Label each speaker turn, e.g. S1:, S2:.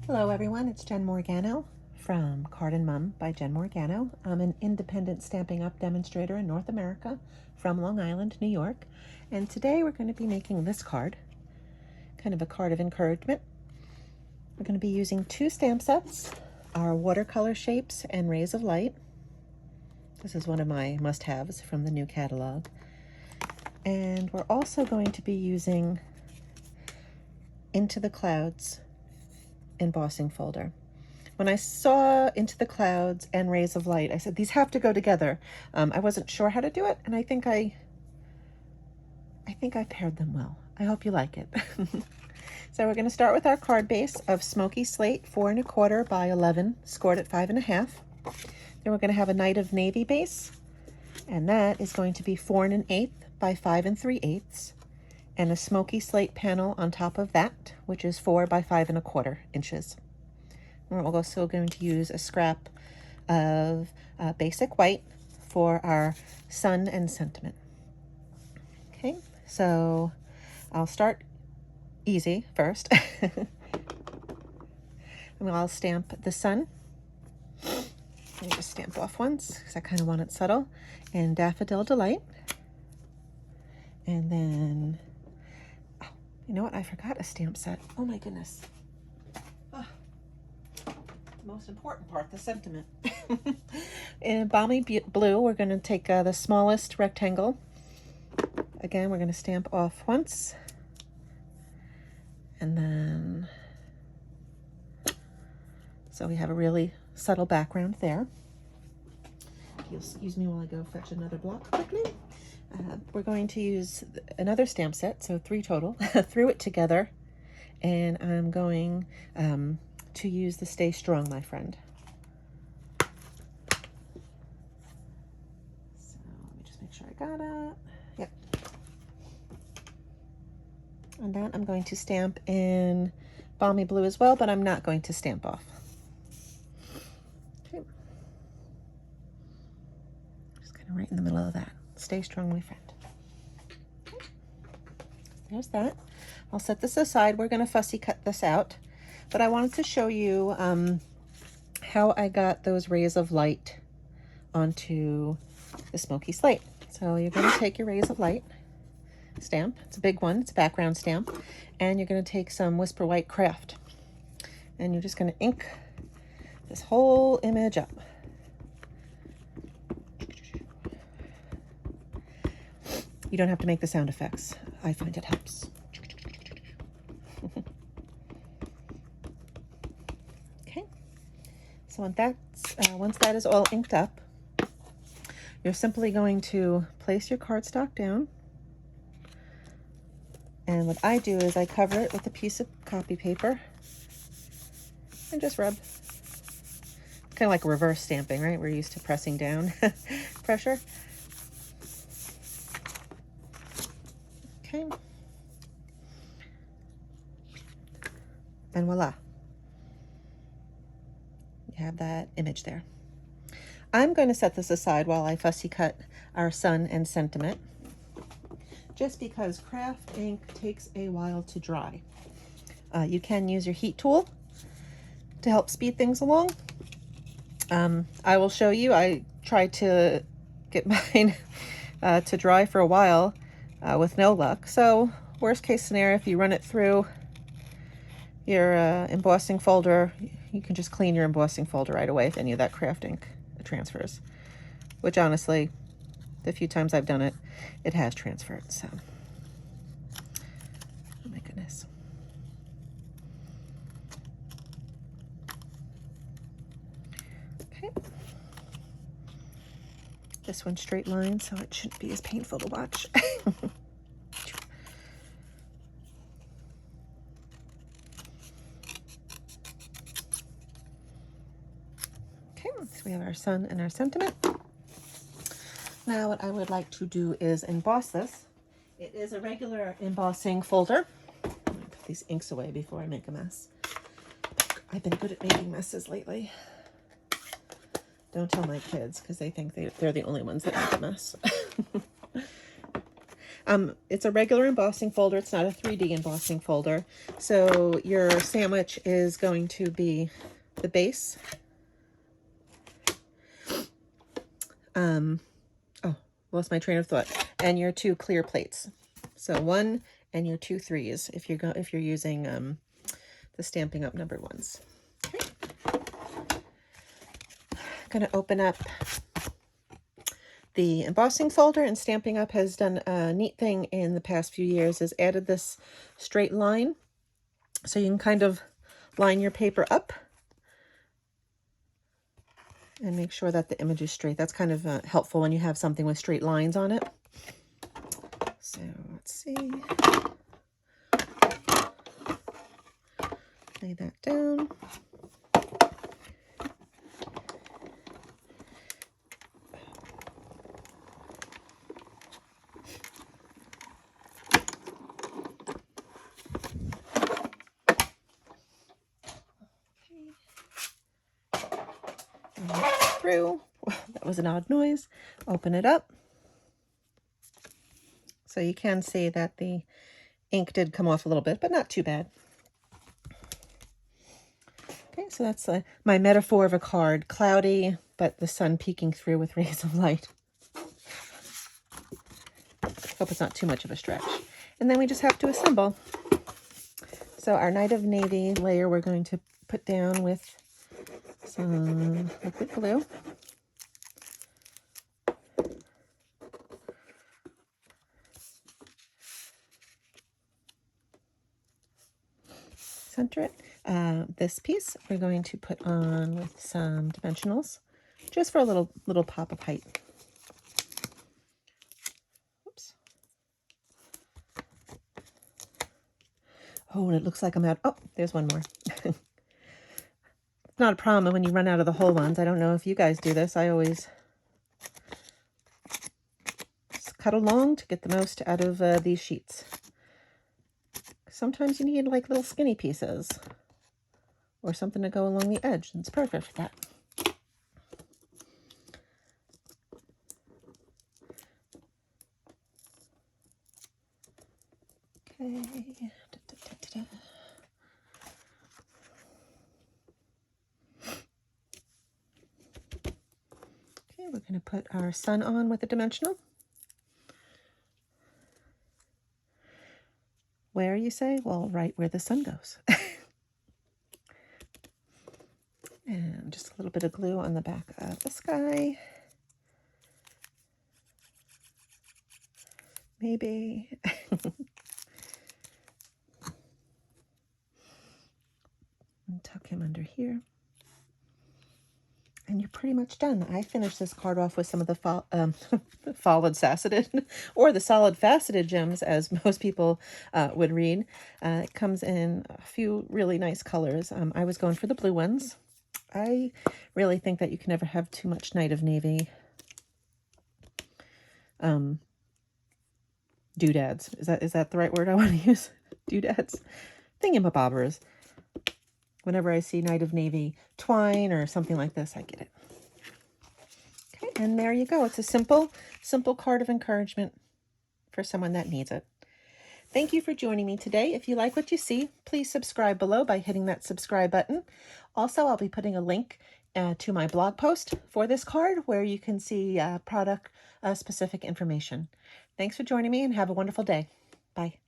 S1: Hello everyone, it's Jen Morgano from Card and Mum by Jen Morgano. I'm an independent Stampin' Up! Demonstrator in North America from Long Island, New York. And today we're going to be making this card, kind of a card of encouragement. We're going to be using two stamp sets, our watercolor shapes and rays of light. This is one of my must-haves from the new catalog. And we're also going to be using Into the Clouds embossing folder. When I saw Into the Clouds and Rays of Light, I said these have to go together. I wasn't sure how to do it, and I think I paired them well. I hope you like it. So we're going to start with our card base of Smoky Slate 4 1/4 by 11, scored at 5 1/2. Then we're going to have a Night of Navy base, and that is going to be 4 1/8 by 5 3/8, and a Smoky Slate panel on top of that, which is 4 by 5 1/4 inches. We're also going to use a scrap of basic white for our Sun and Sentiment. Okay, so I'll start easy first. I'll stamp the sun. Let me just stamp off once because I kind of want it subtle. And Daffodil Delight. And then, oh, you know what? I forgot a stamp set. Oh my goodness. Oh, the most important part, the sentiment. In Balmy Blue, we're going to take the smallest rectangle. Again, we're going to stamp off once. And then, so we have a really subtle background there. You'll excuse me while I go fetch another block quickly. We're going to use another stamp set, so 3 total, threw it together, and I'm going to use the Stay Strong, My Friend. So let me just make sure I got it. Yep. And then I'm going to stamp in Balmy Blue as well, but I'm not going to stamp off. Okay. Just kind of right in the middle of that. Stay strong, my friend. Okay. There's that. I'll set this aside. We're going to fussy cut this out, but I wanted to show you how I got those rays of light onto the Smoky Slate. So you're going to take your rays of light stamp. It's a big one. It's a background stamp. And you're going to take some Whisper White Craft. And you're just going to ink this whole image up. You don't have to make the sound effects. I find it helps. Okay. So once that is all inked up, you're simply going to place your cardstock down. And what I do is I cover it with a piece of copy paper and just rub. Kind of like reverse stamping, right? We're used to pressing down pressure. Okay. And voila. You have that image there. I'm going to set this aside while I fussy cut our Sun and Sentiment, just because craft ink takes a while to dry. You can use your heat tool to help speed things along. I will show you. I tried to get mine to dry for a while with no luck. So worst case scenario, if you run it through your embossing folder, you can just clean your embossing folder right away if any of that craft ink transfers, which honestly, the few times I've done it, it has transferred. So, oh my goodness. Okay. This one's straight line, so it shouldn't be as painful to watch. Okay, so we have our Sun and our Sentiment. Now what I would like to do is emboss this. It is a regular embossing folder. I'm going to put these inks away before I make a mess. I've been good at making messes lately. Don't tell my kids because they think they're the only ones that make a mess. It's a regular embossing folder. It's not a 3D embossing folder. So your sandwich is going to be the base. Oh, lost my train of thought. And your 2 clear plates. So 1 and your 2 3s if you're using the Stampin' Up! Number 1s. Okay. Going to open up the embossing folder, and Stampin' Up! Has done a neat thing in the past few years, is added this straight line. So you can kind of line your paper up and make sure that the image is straight. That's kind of helpful when you have something with straight lines on it. So let's see. Lay that down. Through. That was an odd noise. Open it up. So you can see that the ink did come off a little bit, but not too bad. Okay, so that's my metaphor of a card. Cloudy, but the sun peeking through with rays of light. Hope it's not too much of a stretch. And then we just have to assemble. So our Night of Navy layer we're going to put down with some liquid glue. Center it. This piece we're going to put on with some dimensionals, just for a little pop of height. Oops. Oh, and it looks like I'm out. Oh, there's one more. Not a problem when you run out of the whole ones. I don't know if you guys do this. I always just cut along to get the most out of these sheets. Sometimes you need like little skinny pieces or something to go along the edge. It's perfect for that. Okay. Okay, we're going to put our sun on with a dimensional. Where, you say? Well, right where the sun goes. And just a little bit of glue on the back of the sky. Maybe. And tuck him under here. And you're pretty much done. I finished this card off with some of the solid faceted or the solid faceted gems, as most people would read. It comes in a few really nice colors. I was going for the blue ones. I really think that you can never have too much Night of Navy doodads. Is that the right word I want to use? Doodads? Thingamabobbers. Whenever I see Night of Navy twine or something like this, I get it. Okay, and there you go. It's a simple card of encouragement for someone that needs it. Thank you for joining me today. If you like what you see, please subscribe below by hitting that subscribe button. Also, I'll be putting a link to my blog post for this card where you can see product specific information. Thanks for joining me and have a wonderful day. Bye.